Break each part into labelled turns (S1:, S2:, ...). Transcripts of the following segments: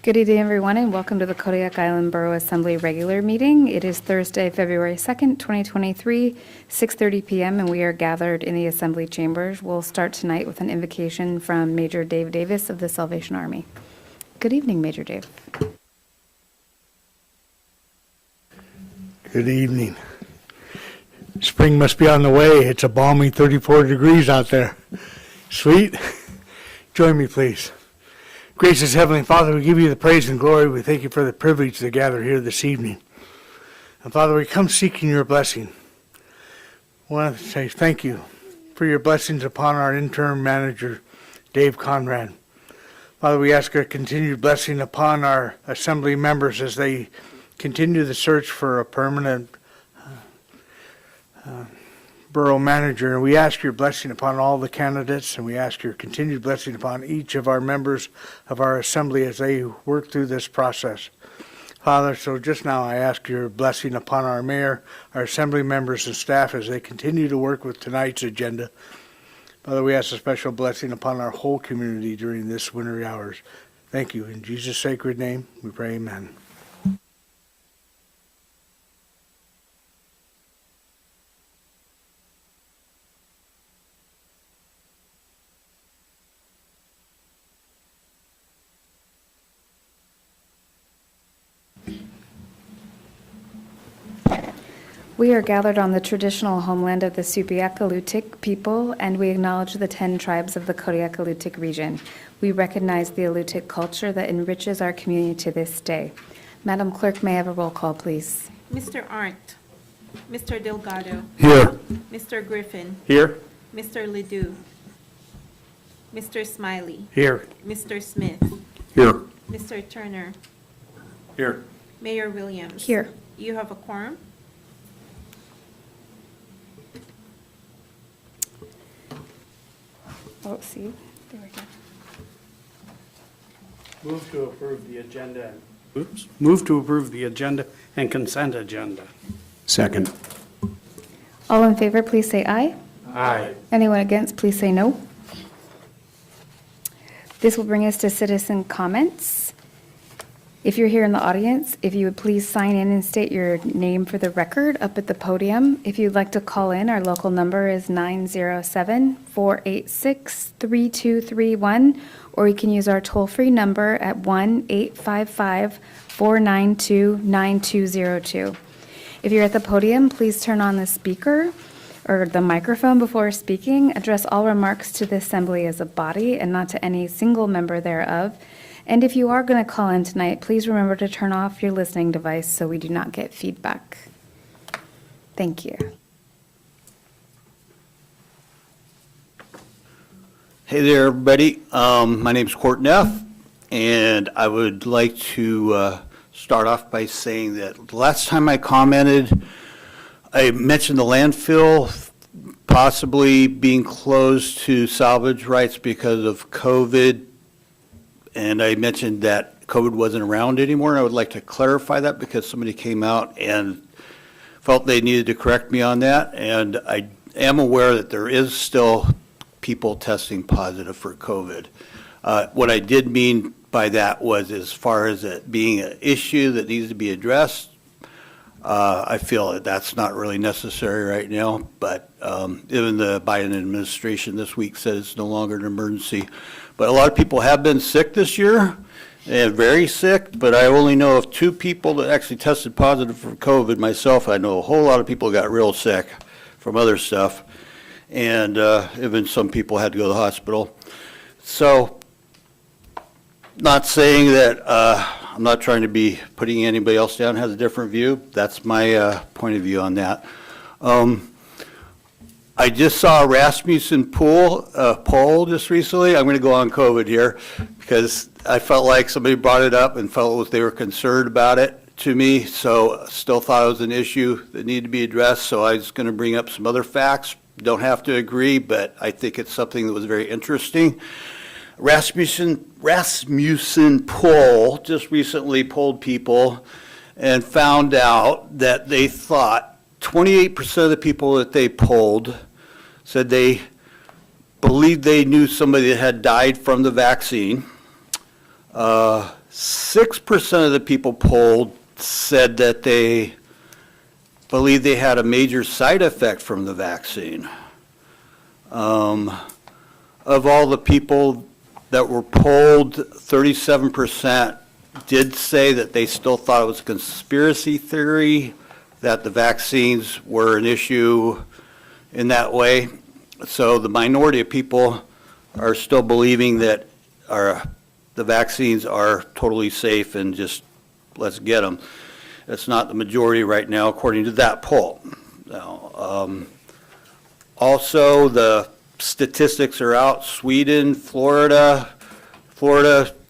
S1: Good evening, everyone, and welcome to the Kodiak Island Borough Assembly regular meeting. It is Thursday, February 2nd, 2023, 6:30 p.m., and we are gathered in the Assembly chambers. We'll start tonight with an invocation from Major Dave Davis of the Salvation Army. Good evening, Major Dave.
S2: Good evening. Spring must be on the way. It's a balmy 34 degrees out there. Sweet. Join me, please. Gracious Heavenly Father, we give you the praise and glory. We thank you for the privilege to gather here this evening. And Father, we come seeking your blessing. I want to say thank you for your blessings upon our interim manager, Dave Conrad. Father, we ask a continued blessing upon our assembly members as they continue the search for a permanent borough manager. And we ask your blessing upon all the candidates, and we ask your continued blessing upon each of our members of our assembly as they work through this process. Father, so just now I ask your blessing upon our mayor, our assembly members and staff as they continue to work with tonight's agenda. Father, we ask a special blessing upon our whole community during this wintry hours. Thank you. In Jesus' sacred name, we pray, amen.
S1: We are gathered on the traditional homeland of the Subiac-Alutiiq people, and we acknowledge the 10 tribes of the Kodiak-Alutiiq region. We recognize the Alutiiq culture that enriches our community to this day. Madam Clerk, may I have a roll call, please?
S3: Mr. Arndt. Mr. Delgado.
S2: Here.
S3: Mr. Griffin.
S2: Here.
S3: Mr. Ledoux. Mr. Smiley.
S2: Here.
S3: Mr. Smith.
S2: Here.
S3: Mr. Turner.
S2: Here.
S3: Mayor Williams.
S1: Here.
S3: You have a quorum?
S1: Oh, see, there we go.
S4: Move to approve the agenda. Move to approve the agenda and consent agenda.
S5: Second.
S1: All in favor, please say aye.
S4: Aye.
S1: Anyone against, please say no. This will bring us to citizen comments. If you're here in the audience, if you would please sign in and state your name for the record up at the podium. If you'd like to call in, our local number is 907-486-3231, or you can use our toll-free number at 1-855-492-9202. If you're at the podium, please turn on the speaker or the microphone before speaking. Address all remarks to the assembly as a body and not to any single member thereof. And if you are going to call in tonight, please remember to turn off your listening device so we do not get feedback. Thank you.
S6: Hey there, everybody. My name's Court Neff, and I would like to start off by saying that the last time I commented, I mentioned the landfill possibly being closed to salvage rights because of COVID, and I mentioned that COVID wasn't around anymore. And I would like to clarify that because somebody came out and felt they needed to correct me on that, and I am aware that there is still people testing positive for COVID. What I did mean by that was, as far as it being an issue that needs to be addressed, I feel that that's not really necessary right now, but even the Biden administration this week said it's no longer an emergency. But a lot of people have been sick this year, and very sick, but I only know of 2 people that actually tested positive for COVID. Myself, I know a whole lot of people got real sick from other stuff, and even some people had to go to the hospital. So, not saying that I'm not trying to be putting anybody else down has a different view. That's my point of view on that. I just saw a Rasmussen poll just recently. I'm going to go on COVID here because I felt like somebody brought it up and felt they were concerned about it to me. So still thought it was an issue that needed to be addressed. So I was going to bring up some other facts. Don't have to agree, but I think it's something that was very interesting. Rasmussen poll just recently polled people and found out that they thought 28% of the people that they polled said they believed they knew somebody that had died from the vaccine. 6% of the people polled said that they believe they had a major side effect from the vaccine. Of all the people that were polled, 37% did say that they still thought it was a conspiracy theory, that the vaccines were an issue in that way. So the minority of people are still believing that the vaccines are totally safe and just let's get them. It's not the majority right now, according to that poll. Now, also, the statistics are out. Sweden, Florida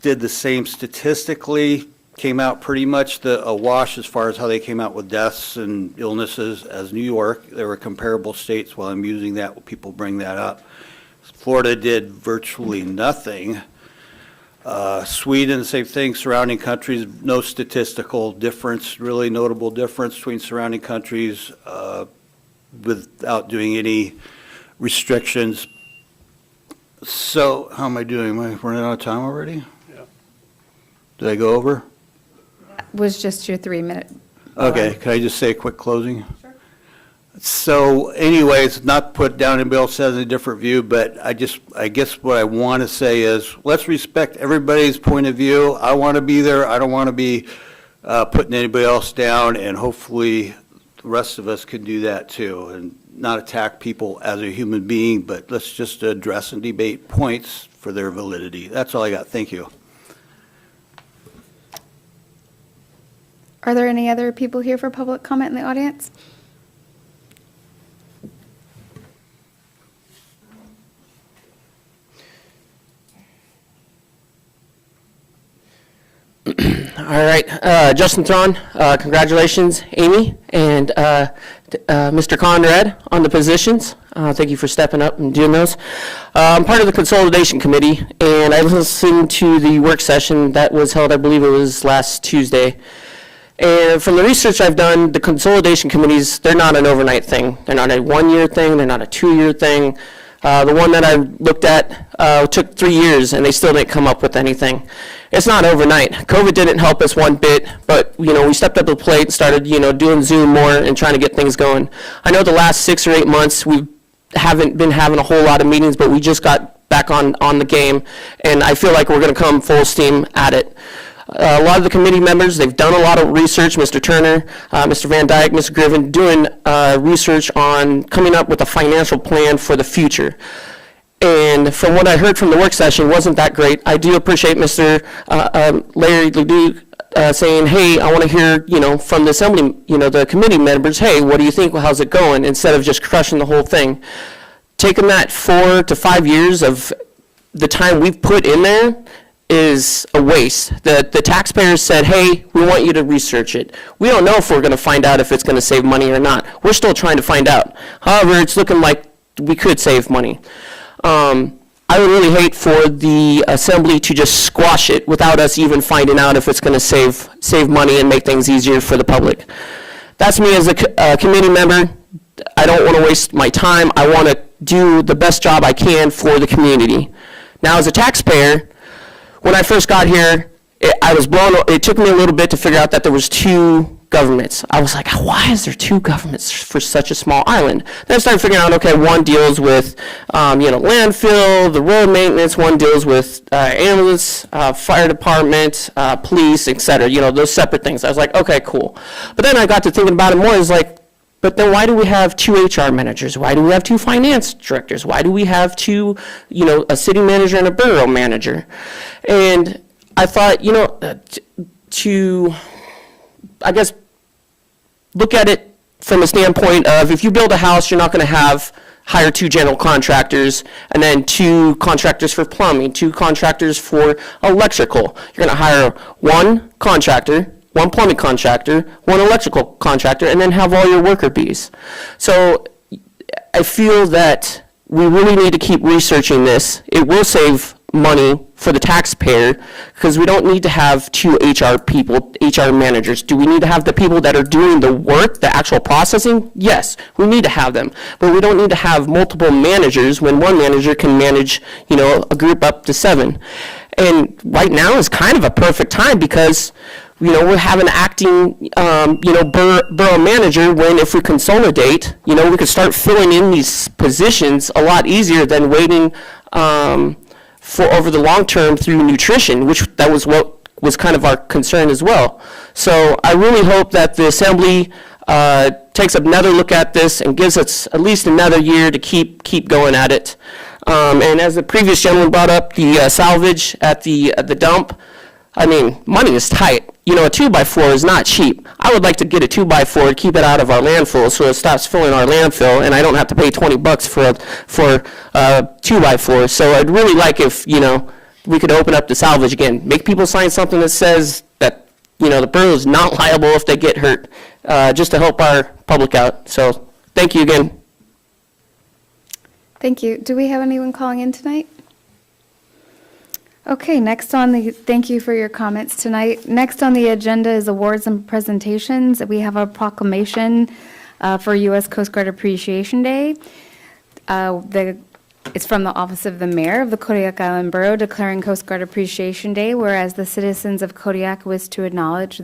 S6: did the same statistically, came out pretty much a wash as far as how they came out with deaths and illnesses as New York. There were comparable states. While I'm using that, when people bring that up. Florida did virtually nothing. Sweden, same thing, surrounding countries, no statistical difference, really notable difference between surrounding countries without doing any restrictions. So, how am I doing? Am I running out of time already?
S4: Yeah.
S6: Did I go over?
S1: Was just your 3-minute.
S6: Okay, can I just say a quick closing? Sure. So anyways, not put down anybody else has a different view, but I guess what I want to say is, let's respect everybody's point of view. I want to be there. I don't want to be putting anybody else down, and hopefully the rest of us can do that too, and not attack people as a human being, but let's just address and debate points for their validity. That's all I got. Thank you.
S1: Are there any other people here for public comment in the audience?
S5: All right, Justin Thron, congratulations, Amy, and Mr. Conrad on the positions. Thank you for stepping up and doing those. I'm part of the Consolidation Committee, and I listened to the work session that was held, I believe it was last Tuesday. And from the research I've done, the Consolidation Committees, they're not an overnight thing. They're not a 1-year thing, they're not a 2-year thing. The one that I looked at took 3 years, and they still didn't come up with anything. It's not overnight. COVID didn't help us one bit, but we stepped up to the plate and started doing Zoom more and trying to get things going. I know the last 6 or 8 months we haven't been having a whole lot of meetings, but we just got back on the game, and I feel like we're going to come full steam at it. A lot of the committee members, they've done a lot of research, Mr. Turner, Mr. Van Dyke, Mr. Griffin, doing research on coming up with a financial plan for the future. And from what I heard from the work session, wasn't that great. I do appreciate Mr. Larry Ledoux saying, hey, I want to hear, from the assembly, the committee members, hey, what do you think, how's it going, instead of just crushing the whole thing. Taking that 4 to 5 years of the time we've put in there is a waste. The taxpayers said, hey, we want you to research it. We don't know if we're going to find out if it's going to save money or not. We're still trying to find out. However, it's looking like we could save money. I would really hate for the assembly to just squash it without us even finding out if it's going to save money and make things easier for the public. That's me as a committee member. I don't want to waste my time. I want to do the best job I can for the community. Now, as a taxpayer, when I first got here, it took me a little bit to figure out that there was 2 governments. I was like, why is there 2 governments for such a small island? Then I started figuring out, okay, one deals with, landfill, the road maintenance, one deals with ambulance, fire department, police, et cetera, those separate things. I was like, okay, cool. But then I got to thinking about it more. It's like, but then why do we have 2 HR managers? Why do we have 2 finance directors? Why do we have 2, a city manager and a borough manager? And I thought, to, I guess, look at it from the standpoint of, if you build a house, you're not going to hire 2 general contractors and then 2 contractors for plumbing, 2 contractors for electrical. You're going to hire 1 contractor, 1 plumbing contractor, 1 electrical contractor, and then have all your worker bees. So I feel that we really need to keep researching this. It will save money for the taxpayer, because we don't need to have 2 HR people, HR managers. Do we need to have the people that are doing the work, the actual processing? Yes, we need to have them. But we don't need to have multiple managers when one manager can manage, a group up to 7. And right now is kind of a perfect time because, we're having acting, borough manager when if we consolidate, we could start filling in these positions a lot easier than waiting for over the long term through nutrition, which that was what was kind of our concern as well. So I really hope that the assembly takes another look at this and gives us at least another year to keep going at it. And as the previous gentleman brought up, the salvage at the dump, I mean, money is tight. A 2x4 is not cheap. I would like to get a 2x4 to keep it out of our landfill so it stops filling our landfill and I don't have to pay $20 for a 2x4. So I'd really like if, we could open up the salvage again. Make people sign something that says that, the borough is not liable if they get hurt, just to help our public out. So thank you again.
S1: Thank you. Do we have anyone calling in tonight? Okay, thank you for your comments tonight. Next on the agenda is awards and presentations. We have a proclamation for U.S. Coast Guard Appreciation Day. It's from the Office of the Mayor of the Kodiak Island Borough declaring Coast Guard Appreciation Day, whereas the citizens of Kodiak wish to acknowledge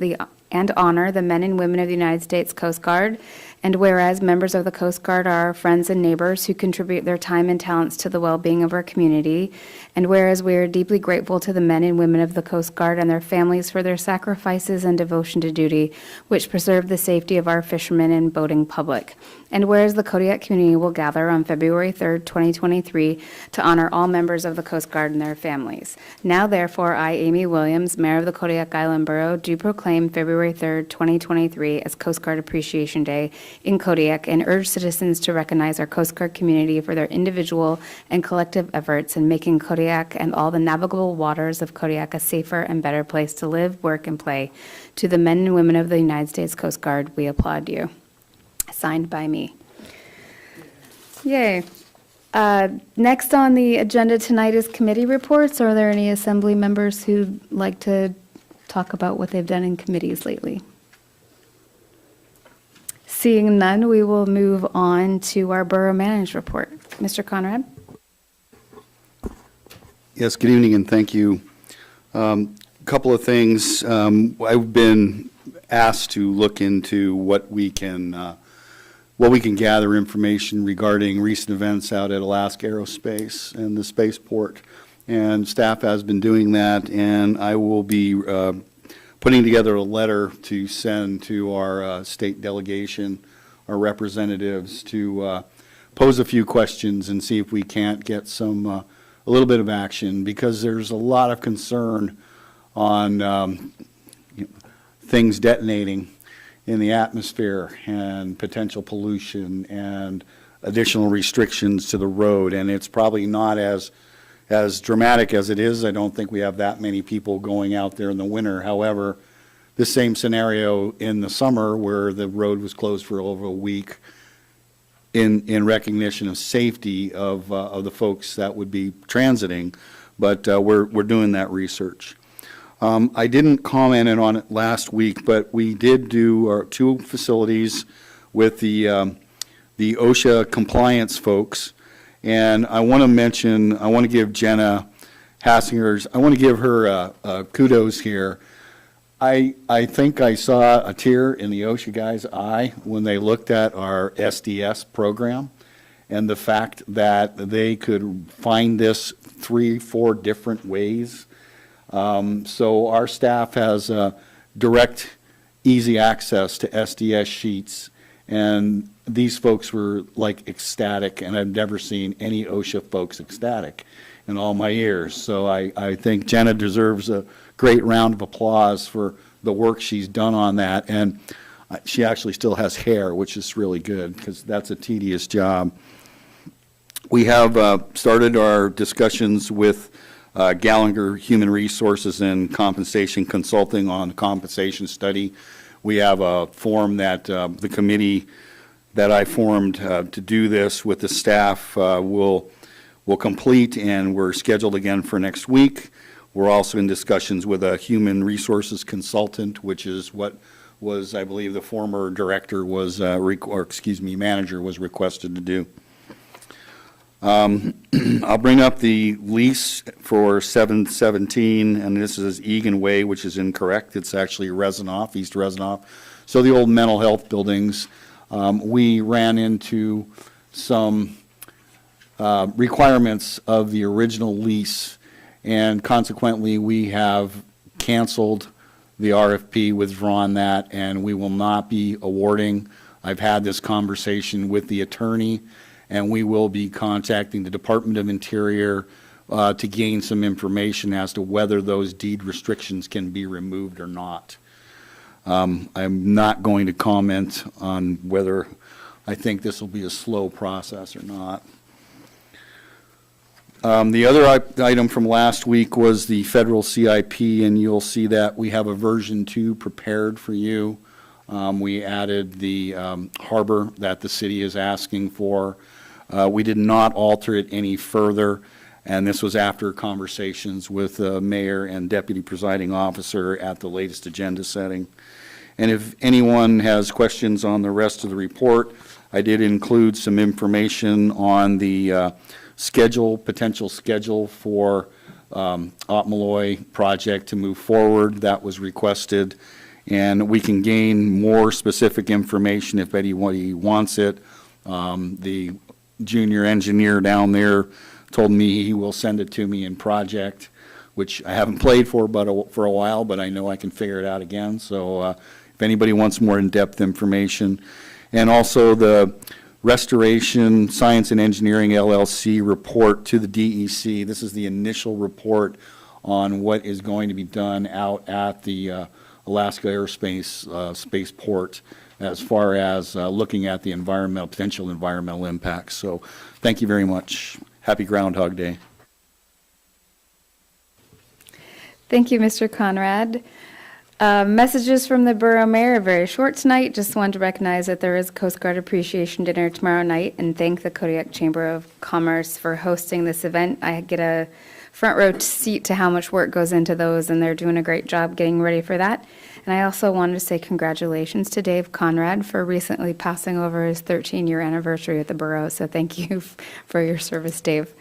S1: and honor the men and women of the United States Coast Guard, and whereas members of the Coast Guard are our friends and neighbors who contribute their time and talents to the well-being of our community, and whereas we are deeply grateful to the men and women of the Coast Guard and their families for their sacrifices and devotion to duty, which preserve the safety of our fishermen and boating public. And whereas the Kodiak community will gather on February 3rd, 2023, to honor all members of the Coast Guard and their families. Now, therefore, I, Amy Williams, Mayor of the Kodiak Island Borough, do proclaim February 3rd, 2023 as Coast Guard Appreciation Day in Kodiak and urge citizens to recognize our Coast Guard community for their individual and collective efforts in making Kodiak and all the navigable waters of Kodiak a safer and better place to live, work, and play. To the men and women of the United States Coast Guard, we applaud you. Signed by me. Yay. Next on the agenda tonight is committee reports. Are there any assembly members who'd like to talk about what they've done in committees lately? Seeing none, we will move on to our borough manager report. Mr. Conrad?
S7: Yes, good evening and thank you. Couple of things. I've been asked to look into what we can gather information regarding recent events out at Alaska Aerospace and the spaceport. And staff has been doing that, and I will be putting together a letter to send to our state delegation, our representatives, to pose a few questions and see if we can't get a little bit of action, because there's a lot of concern on things detonating in the atmosphere and potential pollution and additional restrictions to the road. And it's probably not as dramatic as it is. I don't think we have that many people going out there in the winter. However, the same scenario in the summer where the road was closed for over a week in recognition of safety of the folks that would be transiting. But we're doing that research. I didn't comment on it last week, but we did do our 2 facilities with the OSHA compliance folks. And I want to give Jenna Hassingers, I want to give her kudos here. I think I saw a tear in the OSHA guys' eye when they looked at our SDS program and the fact that they could find this 3-4 different ways. So our staff has direct, easy access to SDS sheets, and these folks were like ecstatic, and I've never seen any OSHA folks ecstatic in all my years. So I think Jenna deserves a great round of applause for the work she's done on that, and she actually still has hair, which is really good, because that's a tedious job. We have started our discussions with Gallagher Human Resources and Compensation Consulting on the compensation study. We have a form that the committee that I formed to do this with the staff will complete, and we're scheduled again for next week. We're also in discussions with a human resources consultant, which is what was, I believe, the former director was, manager was requested to do. I'll bring up the lease for 717, and this is Egan Way, which is incorrect. It's actually Resinoff, East Resinoff. So the old mental health buildings, we ran into some requirements of the original lease, and consequently, we have canceled the RFP, withdrawn that, and we will not be awarding. I've had this conversation with the attorney, and we will be contacting the Department of Interior to gain some information as to whether those deed restrictions can be removed or not. I'm not going to comment on whether I think this will be a slow process or not. The other item from last week was the federal CIP, and you'll see that we have a version 2 prepared for you. We added the harbor that the city is asking for. We did not alter it any further, and this was after conversations with the mayor and deputy presiding officer at the latest agenda setting. And if anyone has questions on the rest of the report, I did include some information on the potential schedule for Otmaloy project to move forward. That was requested, and we can gain more specific information if anybody wants it. The junior engineer down there told me he will send it to me in project, which I haven't played for a while, but I know I can figure it out again. So if anybody wants more in-depth information. And also the Restoration Science and Engineering LLC report to the DEC. This is the initial report on what is going to be done out at the Alaska Aerospace Spaceport as far as looking at the potential environmental impacts. So thank you very much. Happy Groundhog Day.
S1: Thank you, Mr. Conrad. Messages from the Borough Mayor are very short tonight. Just wanted to recognize that there is Coast Guard Appreciation Dinner tomorrow night and thank the Kodiak Chamber of Commerce for hosting this event. I get a front row seat to how much work goes into those, and they're doing a great job getting ready for that. And I also wanted to say congratulations to Dave Conrad for recently passing over his 13-year anniversary at the Borough. So thank you for your service, Dave.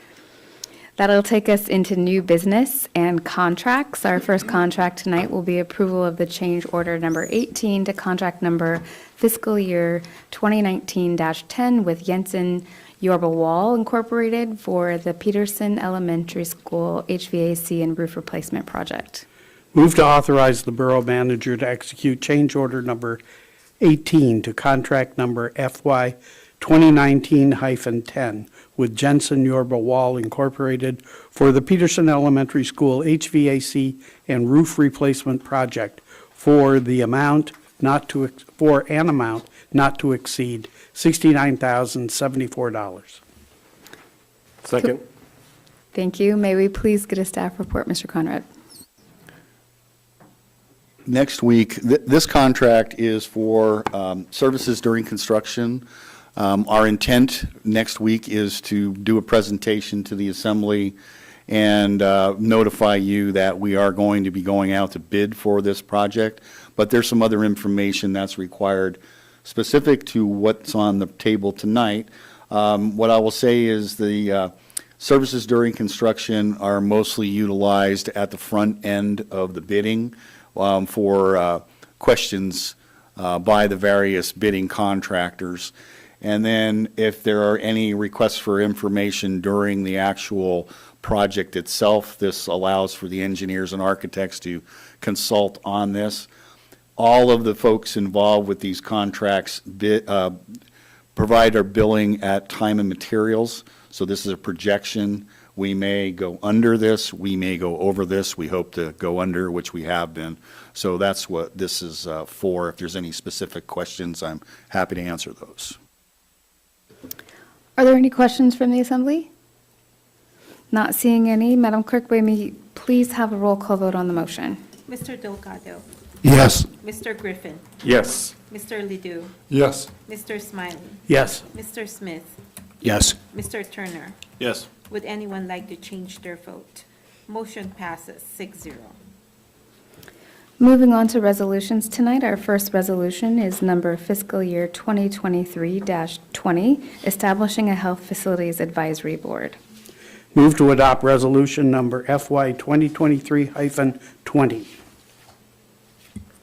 S1: That'll take us into new business and contracts. Our first contract tonight will be approval of the change order number 18 to contract number fiscal year 2019-10 with Jensen Yorba Wall Incorporated for the Peterson Elementary School HVAC and roof replacement project.
S4: Move to authorize the borough manager to execute change order number 18 to contract number FY 2019-10 with Jensen Yorba Wall Incorporated for the Peterson Elementary School HVAC and roof replacement project for an amount not to exceed $69,074.
S8: Second.
S1: Thank you. May we please get a staff report, Mr. Conrad?
S7: Next week, this contract is for services during construction. Our intent next week is to do a presentation to the assembly and notify you that we are going to be going out to bid for this project. But there's some other information that's required specific to what's on the table tonight. What I will say is the services during construction are mostly utilized at the front end of the bidding for questions by the various bidding contractors. And then if there are any requests for information during the actual project itself, this allows for the engineers and architects to consult on this. All of the folks involved with these contracts provide our billing at time and materials. So this is a projection. We may go under this, we may go over this. We hope to go under, which we have been. So that's what this is for. If there's any specific questions, I'm happy to answer those.
S1: Are there any questions from the assembly? Not seeing any. Madam Clerk, may we please have a roll call vote on the motion?
S3: Mr. Delgado.
S8: Yes.
S3: Mr. Griffin.
S8: Yes.
S3: Mr. Ledoux.
S8: Yes.
S3: Mr. Smiley.
S4: Yes.
S3: Mr. Smith.
S8: Yes.
S3: Mr. Turner.
S8: Yes.
S3: Would anyone like to change their vote? Motion passes 6-0.
S1: Moving on to resolutions tonight, our first resolution is number fiscal year 2023-20, establishing a health facilities advisory board.
S4: Move to adopt resolution number FY 2023-20.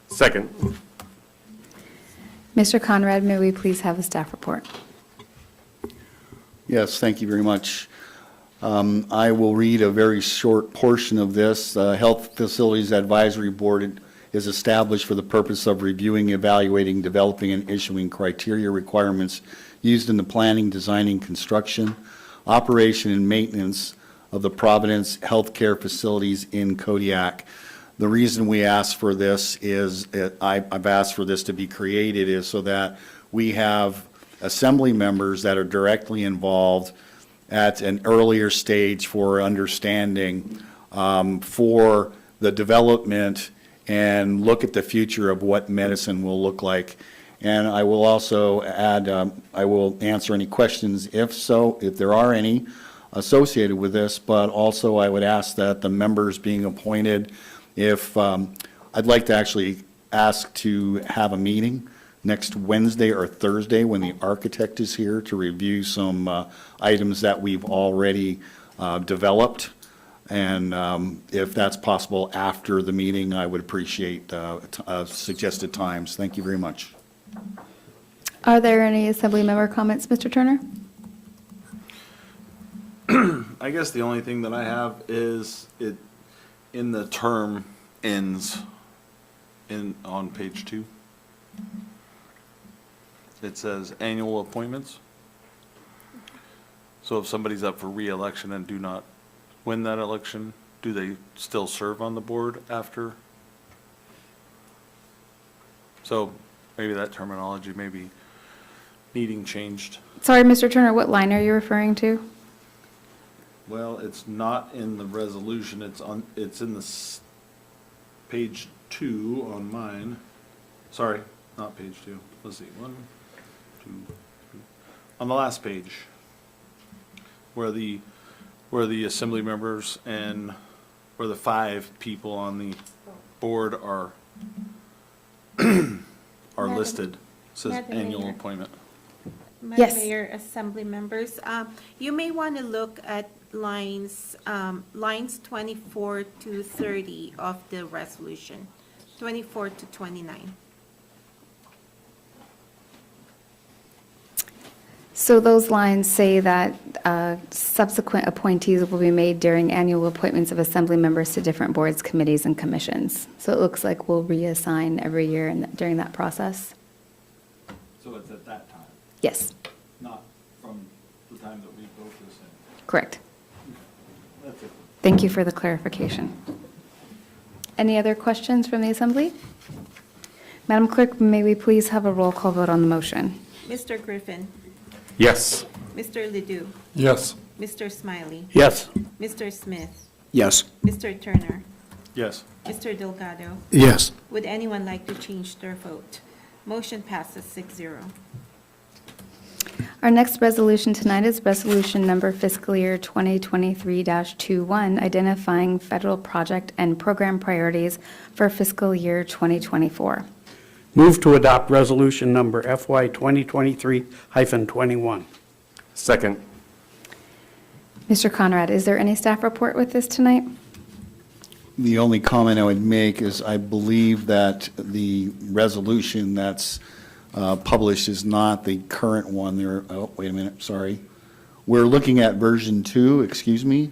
S8: Second.
S1: Mr. Conrad, may we please have a staff report?
S7: Yes, thank you very much. I will read a very short portion of this. Health Facilities Advisory Board is established for the purpose of reviewing, evaluating, developing, and issuing criteria requirements used in the planning, designing, construction, operation, and maintenance of the Providence healthcare facilities in Kodiak. The reason we asked for this is, I've asked for this to be created is so that we have assembly members that are directly involved at an earlier stage for understanding for the development and look at the future of what medicine will look like. And I will also add, I will answer any questions if there are any associated with this, but also I would ask that the members being appointed, if I'd like to actually ask to have a meeting next Wednesday or Thursday when the architect is here to review some items that we've already developed. And if that's possible after the meeting, I would appreciate suggested times. Thank you very much.
S1: Are there any assembly member comments, Mr. Turner?
S9: I guess the only thing that I have is it in the term ends on page 2. It says annual appointments. So if somebody's up for re-election and do not win that election, do they still serve on the board after? So maybe that terminology may be needing changed.
S1: Sorry, Mr. Turner, what line are you referring to?
S9: Well, it's not in the resolution, it's in the page 2 on mine. Sorry, not page 2. Let's see, 1, 2, 3. On the last page, where the assembly members and where the 5 people on the board are listed. It says
S3: Madam
S9: annual
S3: Mayor.
S9: appointment.
S3: Madam
S1: Yes.
S3: Mayor, assembly members, you may want to look at lines 24 to 30 of the resolution, 24 to 29.
S1: So those lines say that subsequent appointees will be made during annual appointments of assembly members to different boards, committees, and commissions. So it looks like we'll reassign every year during that process.
S9: So it's at that time,
S1: Yes,
S9: not from the time that we vote this in.
S1: correct.
S9: That's it.
S1: Thank you for the clarification. Any other questions from the assembly? Madam Clerk, may we please have a roll call vote on the motion?
S3: Mr. Griffin,
S8: Yes.
S3: Mr. Ledoux,
S8: Yes.
S3: Mr. Smiley,
S4: Yes.
S3: Mr. Smith,
S8: Yes.
S3: Mr. Turner,
S9: Yes.
S3: Mr. Delgado.
S8: Yes.
S3: Would anyone like to change their vote? Motion passes 6-0.
S1: Our next resolution tonight is resolution number fiscal year 2023-21, identifying federal project and program priorities for fiscal year 2024.
S4: Move to adopt resolution number FY 2023-21.
S8: Second.
S1: Mr. Conrad, is there any staff report with this tonight?
S7: The only comment I would make is I believe that the resolution that's published is not the current one. Oh, wait a minute, sorry. We're looking at version 2, excuse me,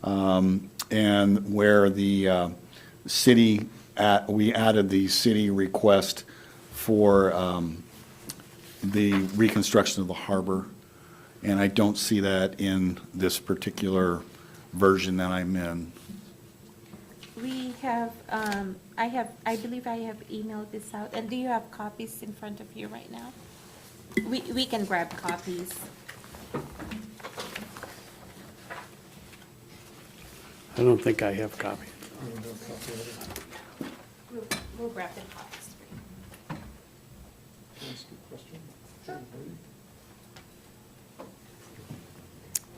S7: and where the city, we added the city request for the reconstruction of the harbor, and I don't see that in this particular version that I'm in.
S3: We have, I believe I have emailed this out, and do you have copies in front of you right now? We can grab copies.
S4: I don't think I have copies.
S3: We'll grab the copies.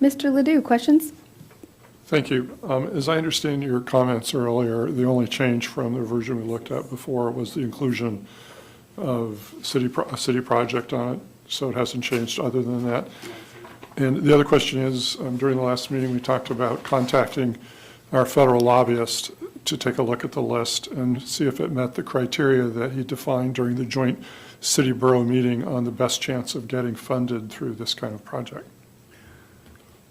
S1: Mr. Ledoux, questions?
S10: Thank you. As I understand your comments earlier, the only change from the version we looked at before was the inclusion of a city project on it, so it hasn't changed other than that. And the other question is, during the last meeting, we talked about contacting our federal lobbyist to take a look at the list and see if it met the criteria that he defined during the joint city-borough meeting on the best chance of getting funded through this kind of project.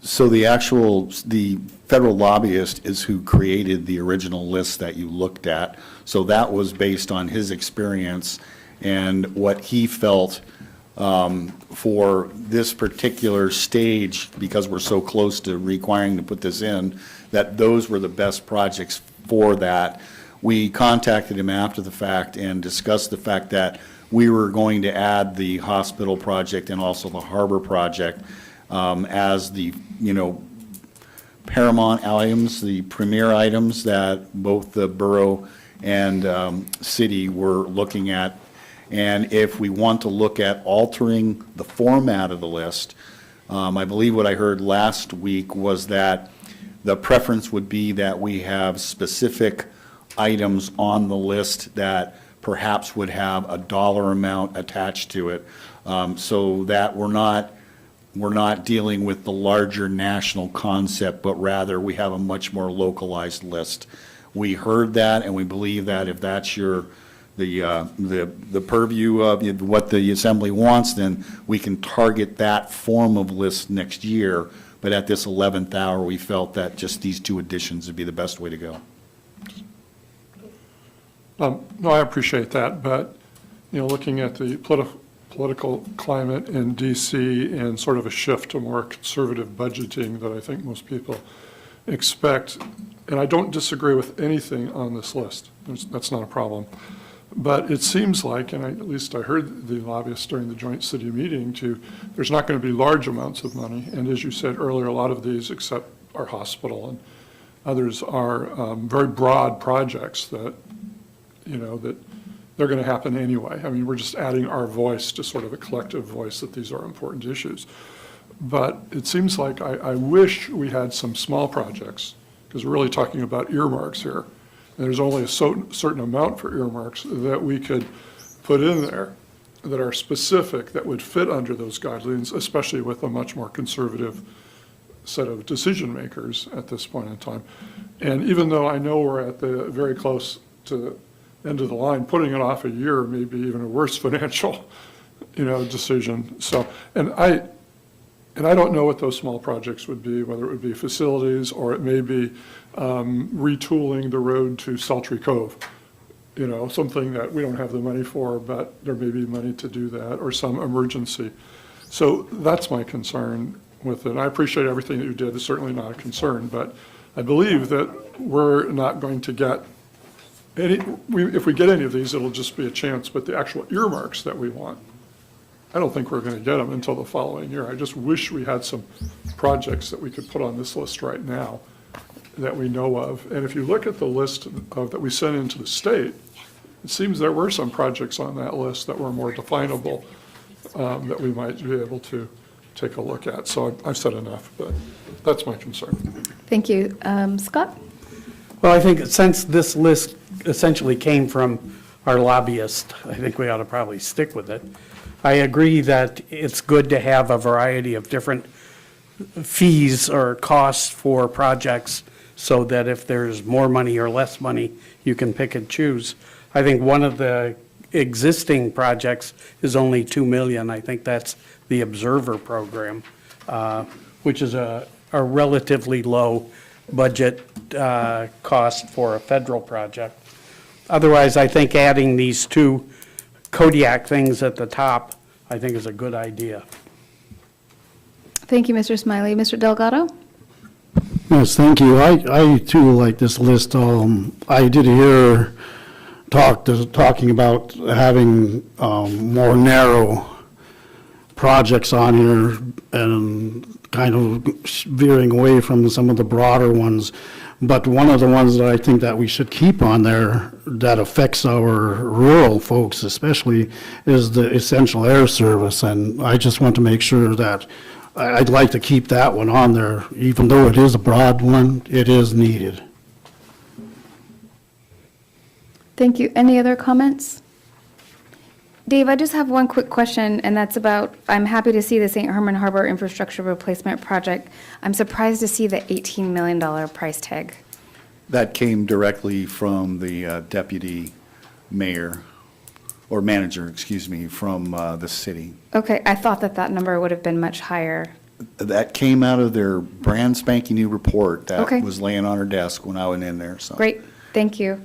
S7: So the federal lobbyist is who created the original list that you looked at. So that was based on his experience and what he felt for this particular stage, because we're so close to requiring to put this in, that those were the best projects for that. We contacted him after the fact and discussed the fact that we were going to add the hospital project and also the harbor project as the, paramount items, the premier items that both the borough and city were looking at. And if we want to look at altering the format of the list, I believe what I heard last week was that the preference would be that we have specific items on the list that perhaps would have a dollar amount attached to it, so that we're not dealing with the larger national concept, but rather we have a much more localized list. We heard that, and we believe that if that's the purview of what the assembly wants, then we can target that form of list next year. But at this 11th hour, we felt that just these two additions would be the best way to go.
S10: No, I appreciate that, but, looking at the political climate in DC and sort of a shift to more conservative budgeting that I think most people expect, and I don't disagree with anything on this list. That's not a problem. But it seems like, and at least I heard the lobbyists during the joint city meeting, there's not going to be large amounts of money. And as you said earlier, a lot of these, except our hospital and others, are very broad projects that, that they're going to happen anyway. I mean, we're just adding our voice to sort of a collective voice that these are important issues. But it seems like I wish we had some small projects, because we're really talking about earmarks here. And there's only a certain amount for earmarks that we could put in there that are specific, that would fit under those guidelines, especially with a much more conservative set of decision makers at this point in time. And even though I know we're at the very close to the end of the line, putting it off a year may be even a worse financial, decision. So, and I don't know what those small projects would be, whether it would be facilities or it may be retooling the road to Sultry Cove, something that we don't have the money for, but there may be money to do that, or some emergency. So that's my concern with it. I appreciate everything that you did. It's certainly not a concern, but I believe that we're not going to get if we get any of these, it'll just be a chance, but the actual earmarks that we want, I don't think we're going to get them until the following year. I just wish we had some projects that we could put on this list right now that we know of. And if you look at the list that we sent into the state, it seems there were some projects on that list that were more definable that we might be able to take a look at. So I've said enough, but that's my concern.
S1: Thank you. Scott?
S4: Well, I think since this list essentially came from our lobbyist, I think we ought to probably stick with it. I agree that it's good to have a variety of different fees or costs for projects so that if there's more money or less money, you can pick and choose. I think one of the existing projects is only $2 million. I think that's the Observer program, which is a relatively low budget cost for a federal project. Otherwise, I think adding these two Kodiak things at the top, I think is a good idea.
S1: Thank you, Mr. Smiley. Mr. Delgado?
S11: Yes, thank you. I too like this list. I did hear talking about having more narrow projects on here and kind of veering away from some of the broader ones. But one of the ones that I think that we should keep on there that affects our rural folks especially is the essential air service. And I just want to make sure that I'd like to keep that one on there, even though it is a broad one, it is needed.
S1: Thank you. Any other comments? Dave, I just have one quick question, and that's about, I'm happy to see the St. Herman Harbor Infrastructure Replacement Project. I'm surprised to see the $18 million price tag.
S7: That came directly from the deputy mayor, or manager, excuse me, from the city.
S1: Okay, I thought that that number would have been much higher.
S7: That came out of their brand spanking new report that
S1: Okay.
S7: was laying on her desk when I went in there, so.
S1: Great, thank you.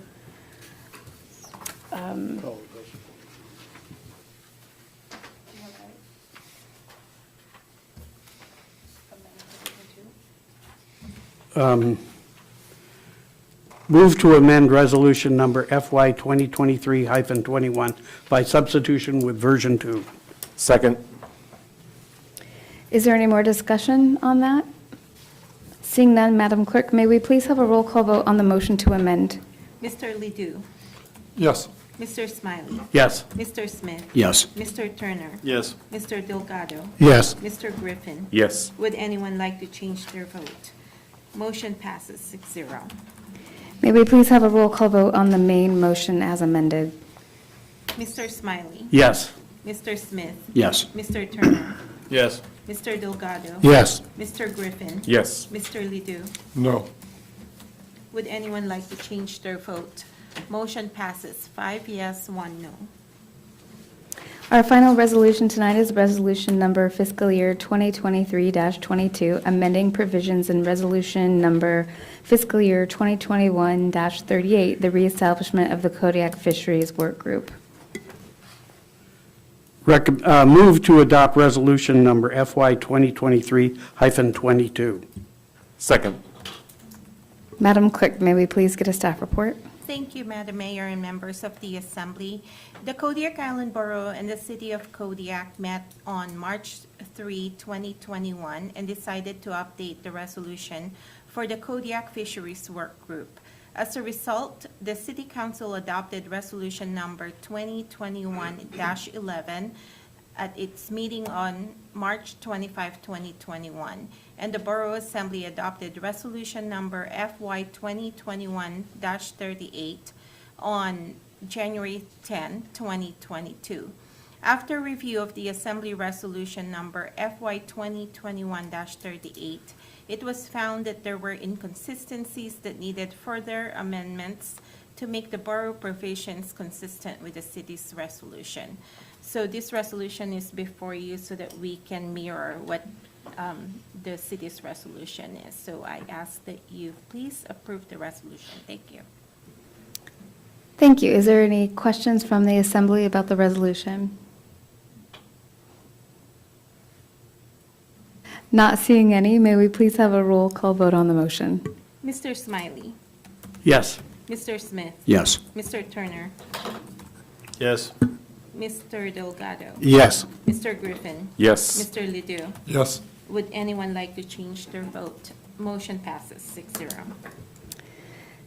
S4: Move to amend resolution number FY 2023-21 by substitution with version 2.
S8: Second.
S1: Is there any more discussion on that? Seeing none, Madam Clerk, may we please have a roll call vote on the motion to amend?
S3: Mr. Ledoux?
S10: Yes.
S3: Mr. Smiley?
S4: Yes.
S3: Mr. Smith?
S11: Yes.
S3: Mr. Turner?
S9: Yes.
S3: Mr. Delgado?
S11: Yes.
S3: Mr. Griffin?
S8: Yes.
S3: Would anyone like to change their vote? Motion passes 6-0.
S1: May we please have a roll call vote on the main motion as amended?
S3: Mr. Smiley?
S4: Yes.
S3: Mr. Smith?
S11: Yes.
S3: Mr. Turner?
S9: Yes.
S3: Mr. Delgado?
S11: Yes.
S3: Mr. Griffin?
S8: Yes.
S3: Mr. Ledoux?
S10: No.
S3: Would anyone like to change their vote? Motion passes 5 yes, 1 no.
S1: Our final resolution tonight is resolution number fiscal year 2023-22, amending provisions in resolution number fiscal year 2021-38, the reestablishment of the Kodiak Fisheries Work Group.
S4: Move to adopt resolution number FY 2023-22.
S8: Second.
S1: Madam Clerk, may we please get a staff report?
S3: Thank you, Madam Mayor and members of the Assembly. The Kodiak Island Borough and the City of Kodiak met on March 3, 2021, and decided to update the resolution for the Kodiak Fisheries Work Group. As a result, the City Council adopted Resolution Number 2021-11 at its meeting on March 25, 2021, and the Borough Assembly adopted Resolution Number FY 2021-38 on January 10, 2022. After review of the Assembly Resolution Number FY 2021-38, it was found that there were inconsistencies that needed further amendments to make the borough provisions consistent with the city's resolution. So this resolution is before you so that we can mirror what the city's resolution is. So I ask that you please approve the resolution. Thank you.
S1: Thank you. Is there any questions from the Assembly about the resolution? Not seeing any, may we please have a roll call vote on the motion?
S3: Mr. Smiley?
S4: Yes.
S3: Mr. Smith?
S11: Yes.
S3: Mr. Turner?
S9: Yes.
S3: Mr. Delgado?
S11: Yes.
S3: Mr. Griffin?
S8: Yes.
S3: Mr. Ledoux?
S10: Yes.
S3: Would anyone like to change their vote? Motion passes 6-0.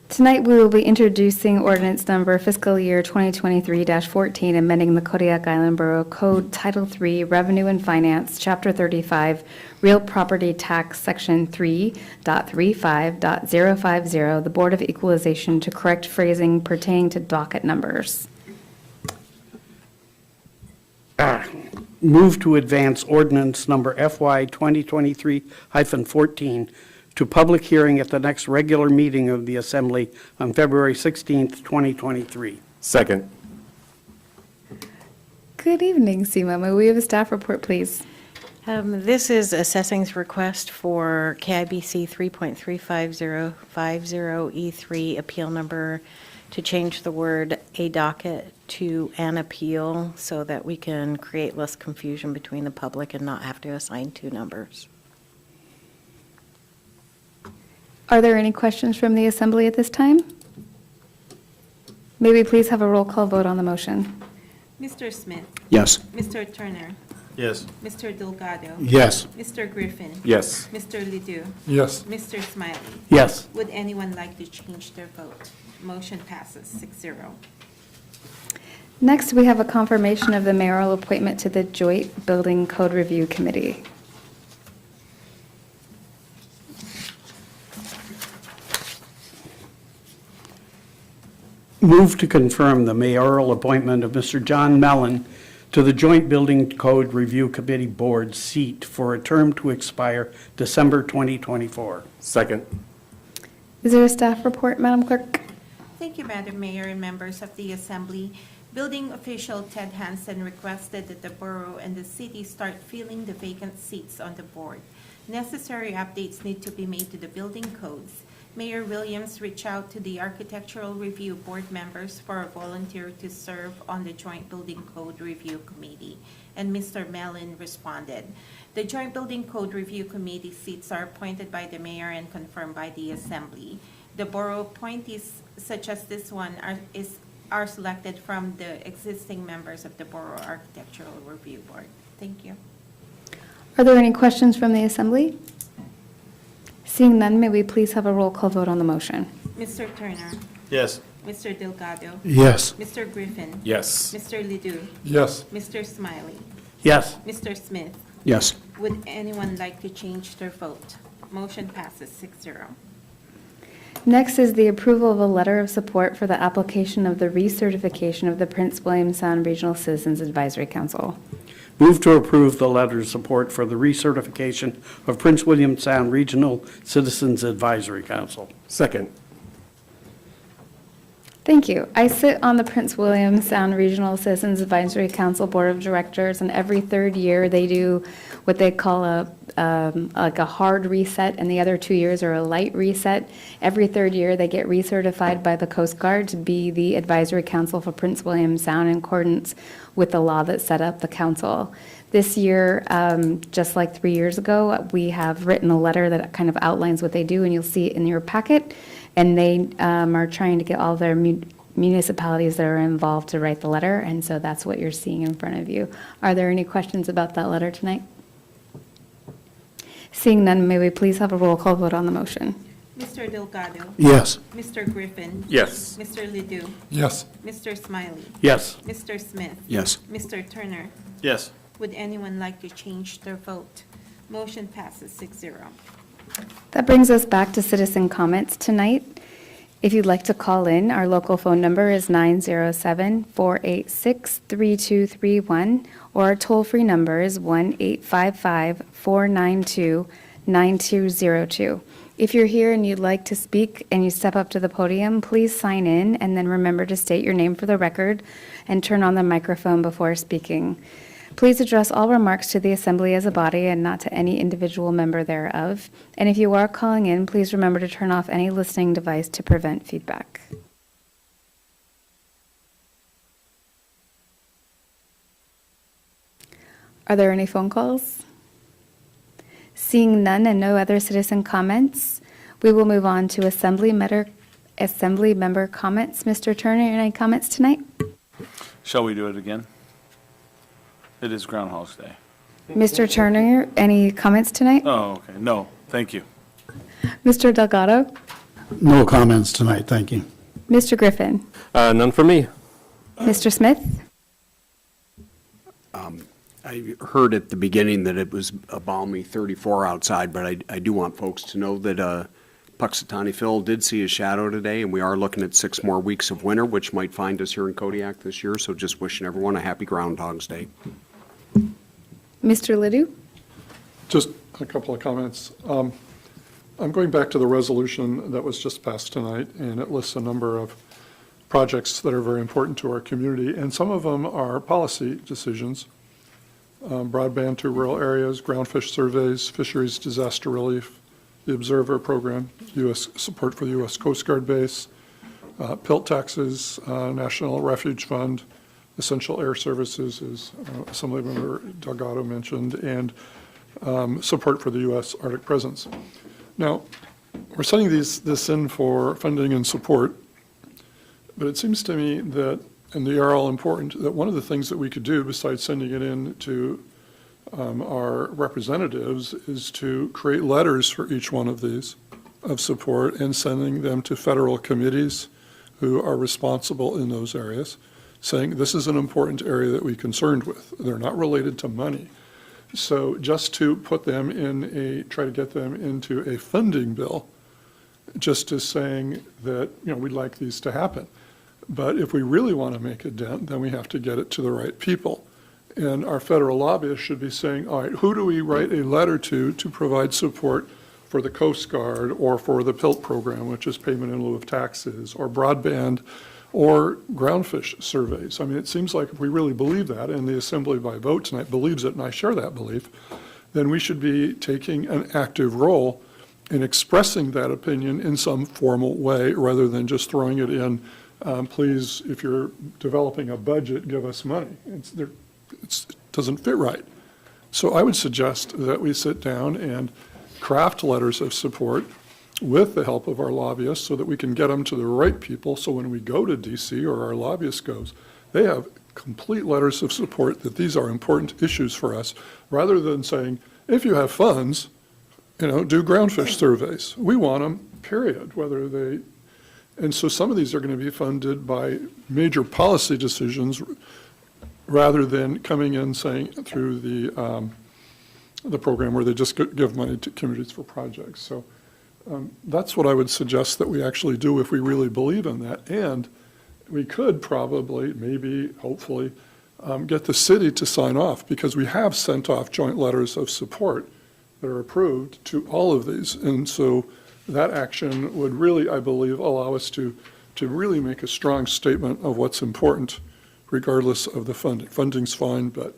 S1: Tonight, we will be introducing ordinance number fiscal year 2023-14, amending the Kodiak Island Borough Code Title III, Revenue and Finance, Chapter 35, Real Property Tax, Section 3.35.050, the Board of Equalization, to correct phrasing pertaining to docket numbers.
S4: Move to advance ordinance number FY 2023-14 to public hearing at the next regular meeting of the Assembly on February 16th, 2023.
S8: Second.
S1: Good evening, Seema. May we have a staff report, please?
S12: This is assessing's request for KIBC 3.35050E3 appeal number to change the word a docket to an appeal so that we can create less confusion between the public and not have to assign two numbers.
S1: Are there any questions from the Assembly at this time? May we please have a roll call vote on the motion?
S3: Mr. Smith?
S11: Yes.
S3: Mr. Turner?
S9: Yes.
S3: Mr. Delgado?
S11: Yes.
S3: Mr. Griffin?
S8: Yes.
S3: Mr. Ledoux?
S10: Yes.
S3: Mr. Smiley?
S4: Yes.
S3: Would anyone like to change their vote? Motion passes 6-0.
S1: Next, we have a confirmation of the mayoral appointment to the Joint Building Code Review Committee.
S4: Move to confirm the mayoral appointment of Mr. John Mellon to the Joint Building Code Review Committee Board seat for a term to expire December 2024.
S8: Second.
S1: Is there a staff report, Madam Clerk?
S3: Thank you, Madam Mayor and members of the Assembly. Building official Ted Hansen requested that the borough and the city start filling the vacant seats on the board. Necessary updates need to be made to the building codes. Mayor Williams reached out to the Architectural Review Board members for a volunteer to serve on the Joint Building Code Review Committee, and Mr. Mellon responded. The Joint Building Code Review Committee seats are appointed by the mayor and confirmed by the Assembly. The borough appointees, such as this one, are selected from the existing members of the Borough Architectural Review Board. Thank you.
S1: Are there any questions from the Assembly? Seeing none, may we please have a roll call vote on the motion?
S3: Mr. Turner,
S9: Yes.
S3: Mr. Delgado,
S11: Yes.
S3: Mr. Griffin,
S8: Yes.
S3: Mr. Ledoux,
S10: Yes.
S3: Mr. Smiley,
S4: Yes.
S3: Mr. Smith.
S11: Yes.
S3: Would anyone like to change their vote? Motion passes 6-0.
S1: Next is the approval of a letter of support for the application of the recertification of the Prince William Sound Regional Citizens Advisory Council.
S4: Move to approve the letter of support for the recertification of Prince William Sound Regional Citizens Advisory Council.
S8: Second.
S1: Thank you. I sit on the Prince William Sound Regional Citizens Advisory Council Board of Directors, and every third year they do what they call like a hard reset, and the other 2 years are a light reset. Every third year they get recertified by the Coast Guard to be the advisory council for Prince William Sound in accordance with the law that set up the council. This year, just like 3 years ago, we have written a letter that kind of outlines what they do, and you'll see it in your packet. And they are trying to get all their municipalities that are involved to write the letter, and so that's what you're seeing in front of you. Are there any questions about that letter tonight? Seeing none, may we please have a roll call vote on the motion?
S3: Mr. Delgado,
S11: Yes.
S3: Mr. Griffin,
S8: Yes.
S3: Mr. Ledoux,
S10: Yes.
S3: Mr. Smiley,
S4: Yes.
S3: Mr. Smith,
S11: Yes.
S3: Mr. Turner.
S9: Yes.
S3: Would anyone like to change their vote? Motion passes 6-0.
S1: That brings us back to citizen comments tonight. If you'd like to call in, our local phone number is 907-486-3231, or our toll-free number is 1-855-492-9202. If you're here and you'd like to speak and you step up to the podium, please sign in and then remember to state your name for the record and turn on the microphone before speaking. Please address all remarks to the Assembly as a body and not to any individual member thereof. And if you are calling in, please remember to turn off any listening device to prevent feedback. Are there any phone calls? Seeing none and no other citizen comments, we will move on to Assembly member comments. Mr. Turner, any comments tonight?
S9: Shall we do it again? It is Groundhog's Day.
S1: Mr. Turner, any comments tonight?
S9: Oh, okay. No, thank you.
S1: Mr. Delgado?
S11: No comments tonight, thank you.
S1: Mr. Griffin?
S8: None for me.
S1: Mr. Smith?
S13: I heard at the beginning that it was a balmy 34 outside, but I do want folks to know that Puxatawny Phil did see a shadow today, and we are looking at 6 more weeks of winter, which might find us here in Kodiak this year, so just wishing everyone a happy Groundhog's Day.
S1: Mr. Ledoux?
S10: Just a couple of comments. I'm going back to the resolution that was just passed tonight, and it lists a number of projects that are very important to our community, and some of them are policy decisions. Broadband to rural areas, groundfish surveys, fisheries disaster relief, the Observer Program, U.S. support for the U.S. Coast Guard base, PILT taxes, National Refuge Fund, essential air services, as Assemblymember Delgado mentioned, and support for the U.S. Arctic presence. Now, we're setting this in for funding and support, but it seems to me that, and they are all important, that one of the things that we could do besides sending it in to our representatives is to create letters for each one of these of support and sending them to federal committees who are responsible in those areas, saying this is an important area that we're concerned with. They're not related to money. So just to put them in try to get them into a funding bill, just as saying that, we'd like these to happen. But if we really want to make a dent, then we have to get it to the right people. And our federal lobbyists should be saying, all right, who do we write a letter to provide support for the Coast Guard or for the PILT program, which is payment in lieu of taxes, or broadband, or groundfish surveys? I mean, it seems like if we really believe that, and the Assembly by vote tonight believes it, and I share that belief, then we should be taking an active role in expressing that opinion in some formal way, rather than just throwing it in, please, if you're developing a budget, give us money. It doesn't fit right. So I would suggest that we sit down and craft letters of support with the help of our lobbyists so that we can get them to the right people. So when we go to DC or our lobbyist goes, they have complete letters of support that these are important issues for us, rather than saying, if you have funds, do groundfish surveys. We want them, period, and so some of these are going to be funded by major policy decisions rather than coming in saying through the program where they just give money to communities for projects. So that's what I would suggest that we actually do if we really believe in that. And we could probably, maybe, hopefully, get the city to sign off, because we have sent off joint letters of support that are approved to all of these. And so that action would really, I believe, allow us to really make a strong statement of what's important, regardless of the funding. Funding's fine, but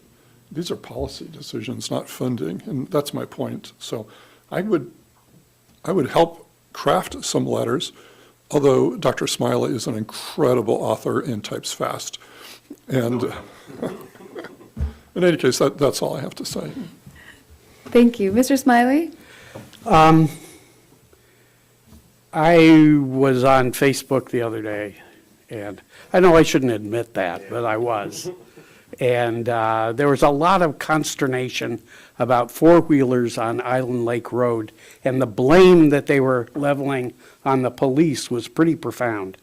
S10: these are policy decisions, not funding, and that's my point. So I would help craft some letters, although Dr. Smiley is an incredible author and types fast. And in any case, that's all I have to say.
S1: Thank you. Mr. Smiley?
S4: I was on Facebook the other day, and I know I shouldn't admit that, but I was. And there was a lot of consternation about four-wheelers on Island Lake Road, and the blame that they were leveling on the police was pretty profound.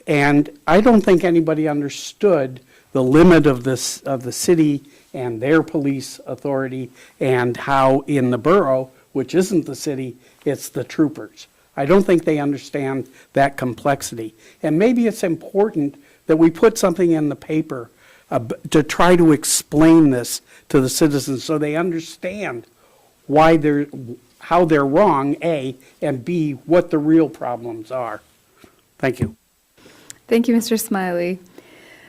S4: And I don't think anybody understood the limit of the city and their police authority, and how in the borough, which isn't the city, it's the troopers. I don't think they understand that complexity. And maybe it's important that we put something in the paper to try to explain this to the citizens so they understand how they're wrong, A, and B, what the real problems are. Thank you.
S1: Thank you, Mr. Smiley.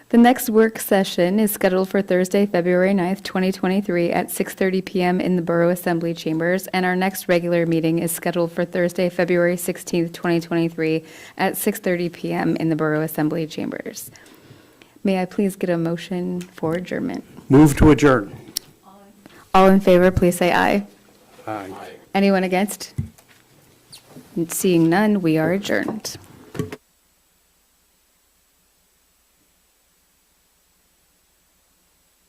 S1: The next work session is scheduled for Thursday, February 9th, 2023 at 6:30 p.m. in the Borough Assembly Chambers, and our next regular meeting is scheduled for Thursday, February 16th, 2023 at 6:30 p.m. in the Borough Assembly Chambers. May I please get a motion for adjournment?
S4: Move to adjourn.
S1: All in favor, please say aye.
S4: Aye.
S1: Anyone against? Seeing none, we are adjourned.